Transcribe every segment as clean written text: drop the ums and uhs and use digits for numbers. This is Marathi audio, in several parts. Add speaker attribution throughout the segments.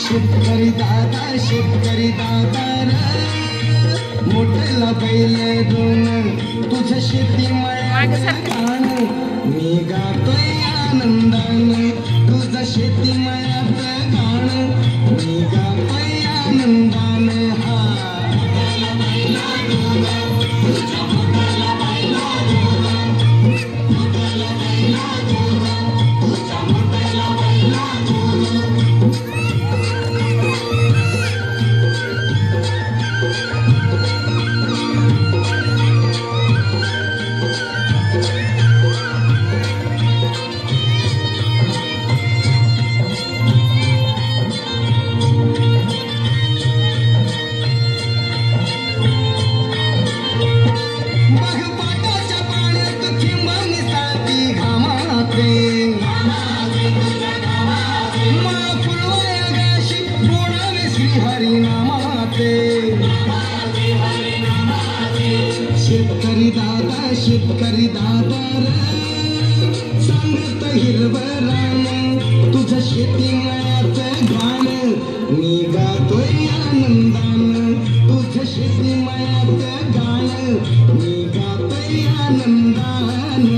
Speaker 1: शेतकरी दादा मोठ्याला बैल दोन तुझं शेतीमाया गाण मी गातोय आनंदाने तुझं शेतीमायात गाण मी गातोय आनंदाने हा शेतकरी दादा सांगत हिरवं रान तुझं शेतीमायाचं गाण मी गातोय आनंदान तुझं शेतीमायाचं गाण मी गातोय आनंदान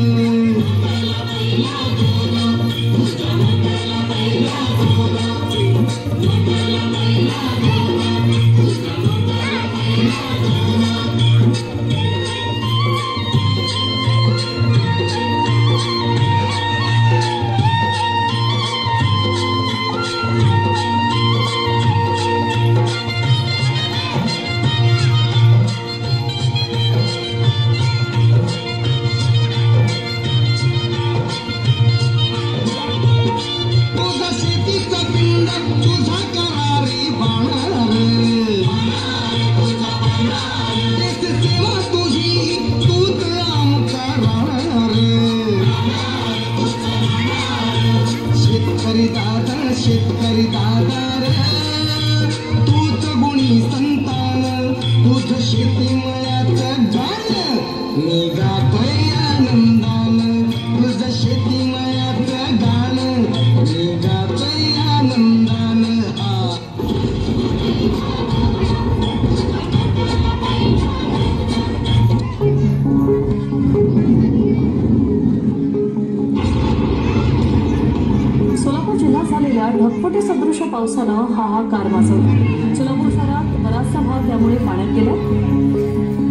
Speaker 1: शेतकरी दादा तूच गुणी संतान तुझ शेतीमायाचं गाण मी गातोय आनंदान तुझ शेतीमायाचं गाण मी गातोय आनंदान हा
Speaker 2: ढगफुटी सदृश पावसानं हाहाकार माजवला. सोलापूर शहरात बराचसा भाग त्यामुळे पाण्यात गेला.